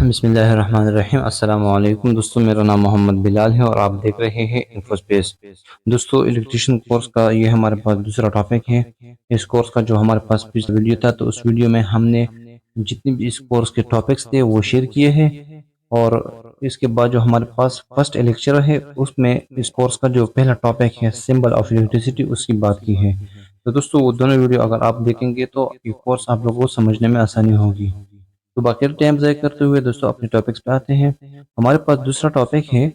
बिस्मिल्लाहिर्रहमानिर्रहीम। अस्सलाम वालेकुम दोस्तों, मेरा नाम मोहम्मद बिलाल है और आप देख रहे हैं इन्फोस्पेस। दोस्तों, इलेक्ट्रिशियन कोर्स का ये हमारे पास दूसरा टॉपिक है। इस कोर्स का जो हमारे पास पिछला वीडियो था, तो उस वीडियो में हमने जितने भी इस कोर्स के टॉपिक्स थे वो शेयर किए हैं। और इसके बाद जो हमारे पास फर्स्ट लेक्चर है, उसमें इस कोर्स का जो पहला टॉपिक है सिंबल ऑफ इलेक्ट्रिसिटी, उसकी बात की है। तो दोस्तों, वो दोनों वीडियो अगर आप देखेंगे तो ये कोर्स आप लोगों को समझने में आसानी होगी। तो बाकी टाइम ज़ाय करते हुए दोस्तों अपने टॉपिक्स पे आते हैं। हमारे पास दूसरा टॉपिक है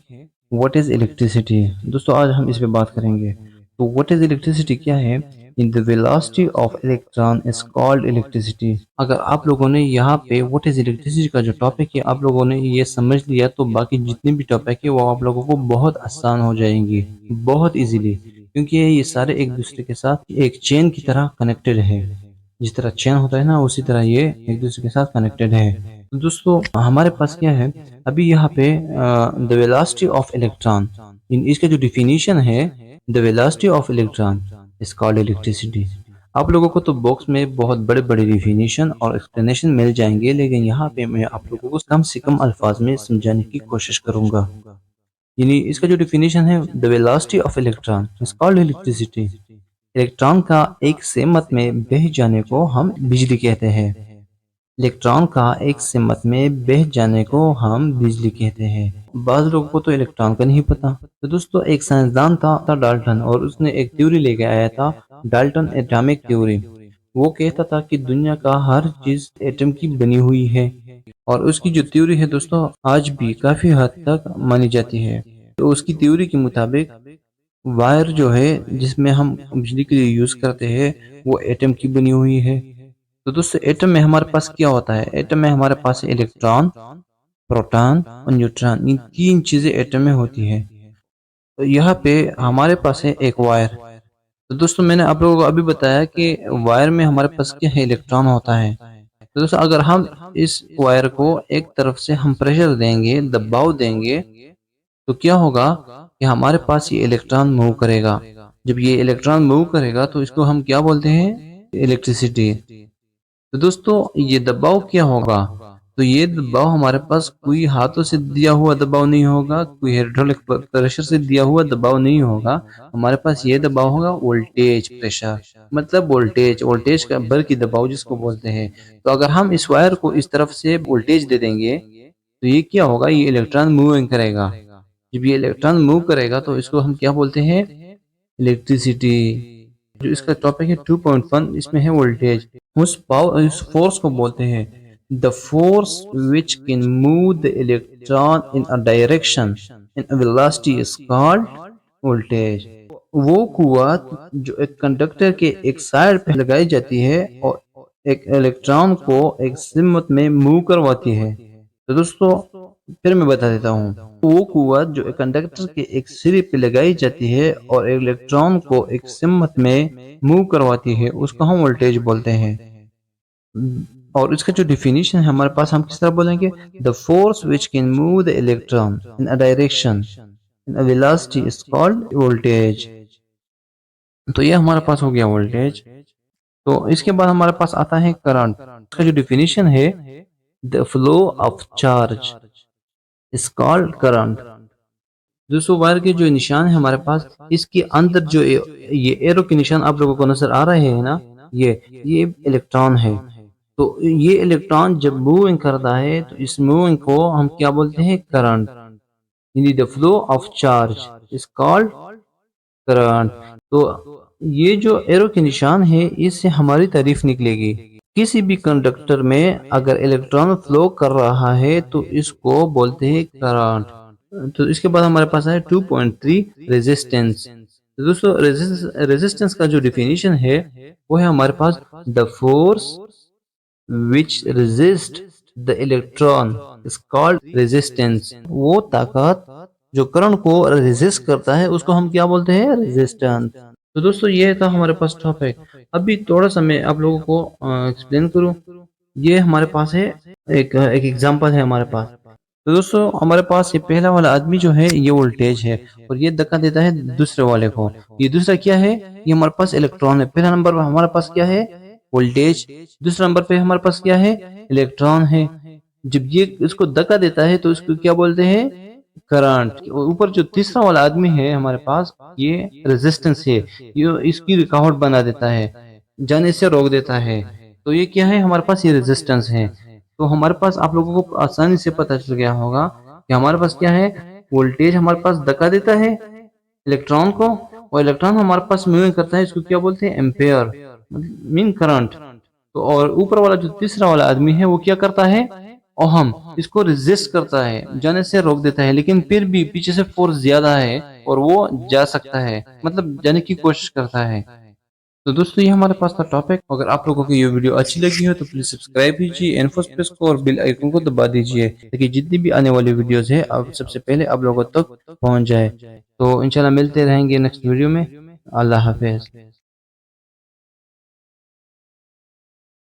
व्हाट इज़ इलेक्ट्रिसिटी। दोस्तों, आज हम इस पे बात करेंगे। तो व्हाट इज़ इलेक्ट्रिसिटी क्या है? In the velocity of electron is called electricity. अगर आप लोगों ने यहाँ पे व्हाट इज़ इलेक्ट्रिसिटी का जो टॉपिक है आप लोगों ने ये समझ लिया, तो बाकी जितने भी टॉपिक है वो आप लोगों को बहुत आसान हो जाएंगी, बहुत इजीली, क्योंकि ये सारे एक दूसरे के साथ एक चेन की तरह कनेक्टेड है। जिस तरह चेन होता है ना, उसी तरह ये एक दूसरे के साथ कनेक्टेड है। तो दोस्तों, हमारे पास क्या है अभी यहाँ पे, द वेलोसिटी ऑफ इलेक्ट्रॉन, इन इसका जो डिफिनीशन है, the velocity of electron is called electricity. आप लोगों को तो बॉक्स में बहुत बड़े बड़े डिफिनीशन और एक्सप्लेनेशन मिल जाएंगे, लेकिन यहाँ पे मैं आप लोगों को कम से कम अल्फाज में समझाने की कोशिश करूंगा। यानी इसका जो डिफिनीशन है, the velocity of electron is called electricity. Electron का एक सेमत में बह जाने को हम बिजली कहते हैं। इलेक्ट्रॉन का एक सेमत में बह जाने को हम बिजली कहते हैं। बाज़ लोगों को तो इलेक्ट्रॉन का नहीं पता। तो दोस्तों, एक साइंसदान था डाल्टन, और उसने एक थ्योरी लेके आया था, डाल्टन एटॉमिक थ्योरी। वो कहता था कि दुनिया का हर चीज एटम की बनी हुई है। और उसकी जो थ्योरी है दोस्तों, आज भी काफी हद तक मानी जाती है। तो उसकी थ्योरी के मुताबिक वायर जो है जिसमें हम बिजली के लिए यूज करते हैं, वो एटम की बनी हुई है। तो दोस्तों, एटम में हमारे पास क्या होता है? एटम में हमारे पास इलेक्ट्रॉन, प्रोटॉन और न्यूट्रॉन, इन तीन चीजें एटम में होती है। तो यहाँ पे हमारे पास है एक वायर। तो दोस्तों, मैंने आप लोगों को अभी बताया कि वायर में हमारे पास क्या है, इलेक्ट्रॉन होता है। तो दोस्तों, अगर हम इस वायर को एक तरफ से हम प्रेशर देंगे, दबाव देंगे, तो क्या होगा कि हमारे पास ये इलेक्ट्रॉन मूव करेगा। जब ये इलेक्ट्रॉन मूव करेगा तो इसको हम क्या बोलते हैं? इलेक्ट्रिसिटी। तो दोस्तों, ये दबाव क्या होगा? तो ये दबाव हमारे पास कोई हाथों से दिया हुआ दबाव नहीं होगा, कोई हाइड्रोलिक प्रेशर से दिया हुआ दबाव नहीं होगा। हमारे पास ये दबाव होगा वोल्टेज प्रेशर, मतलब वोल्टेज का बल की दबाव जिसको बोलते हैं। तो अगर हम इस वायर को इस तरफ से वोल्टेज दे देंगे, तो ये क्या होगा? ये इलेक्ट्रॉन मूविंग करेगा। जब ये इलेक्ट्रॉन मूव करेगा तो इसको हम क्या बोलते हैं? इलेक्ट्रिसिटी। जो इसका टॉपिक है 2.1, इसमें है वोल्टेज। उस पावर, उस फोर्स को बोलते हैं the force which can move the electron in a direction in a velocity is called voltage. वो कुव्वत जो एक कंडक्टर के एक साइड पे लगाई जाती है और एक इलेक्ट्रॉन को एक सिमत में मूव करवाती है। तो दोस्तों, फिर मैं बता देता हूँ। वो कुव्वत जो एक कंडक्टर के एक सिरे पे लगाई जाती है और एक इलेक्ट्रॉन को एक सिमत में मूव करवाती है, उसको हम वोल्टेज बोलते हैं। और इसका जो डिफिनीशन है हमारे पास, हम किस तरह बोलेंगे? The force which can move the electron in a direction in a velocity is called voltage. तो ये हमारे पास हो गया वोल्टेज। तो इसके बाद हमारे पास आता है करंट। इसका जो डिफिनीशन है, the flow of charge is called current. दोस्तों, वायर के जो निशान है हमारे पास, इसके अंदर जो ये एरो के निशान आप लोगों को नजर आ रहे हैं ना, ये इलेक्ट्रॉन है। तो ये इलेक्ट्रॉन जब मूविंग करता है तो इस मूविंग को हम क्या बोलते हैं? करंट। यानी the flow of charge is called current. तो ये जो एरो के निशान है, इससे हमारी तारीफ निकलेगी। किसी भी कंडक्टर में अगर इलेक्ट्रॉन फ्लो कर रहा है तो इसको बोलते हैं करंट। तो इसके बाद हमारे पास है 2.3 रेजिस्टेंस। तो दोस्तों, रेजिस्टेंस का जो डिफिनीशन है वो है हमारे पास the force which resist the electron is called resistance. वो ताकत जो करण को रेजिस्ट करता है उसको हम क्या बोलते हैं? रेजिस्टेंस। तो दोस्तों, ये था हमारे पास टॉपिक। अभी थोड़ा सा मैं आप लोगों को एक्सप्लेन करूं। ये हमारे पास है एक एक एग्जांपल है हमारे पास। तो दोस्तों, हमारे पास ये पहला वाला आदमी जो है ये वोल्टेज है, और ये धक्का देता है दूसरे वाले को। ये दूसरा क्या है? ये हमारे पास इलेक्ट्रॉन है। पहला नंबर पर हमारे पास क्या है? वोल्टेज। दूसरा नंबर पे हमारे पास क्या है? इलेक्ट्रॉन है। जब ये इसको धक्का देता है तो इसको क्या बोलते हैं, करंट। ऊपर जो तीसरा वाला आदमी है हमारे पास, ये रेजिस्टेंस है, ये इसकी रुकावट बना देता है, जाने से रोक देता है। तो ये क्या है, हमारे पास ये रेजिस्टेंस है। तो हमारे पास आप लोगों को आसानी से पता चल गया होगा कि हमारे पास क्या है, वोल्टेज हमारे पास धक्का देता है इलेक्ट्रॉन को, और इलेक्ट्रॉन हमारे पास मूविंग करता है, इसको क्या बोलते हैं, एम्पेयर, मीन करंट। तो और ऊपर वाला जो तीसरा वाला आदमी है वो क्या करता है, ओहम, इसको रेजिस्ट करता है, जाने से रोक देता है, लेकिन फिर भी पीछे से फोर्स ज्यादा है और वो जा सकता है, मतलब जाने की कोशिश करता है। तो दोस्तों ये हमारे पास था टॉपिक। अगर आप लोगों को ये वीडियो अच्छी लगी हो तो प्लीज सब्सक्राइब कीजिए इन्फोस्पेस को और बेल आइकन को दबा दीजिए, ताकि जितनी भी आने वाली वीडियोस है अब सबसे पहले आप लोगों तक पहुंच जाए। तो इंशाल्लाह मिलते रहेंगे नेक्स्ट वीडियो में। अल्लाह हाफिज।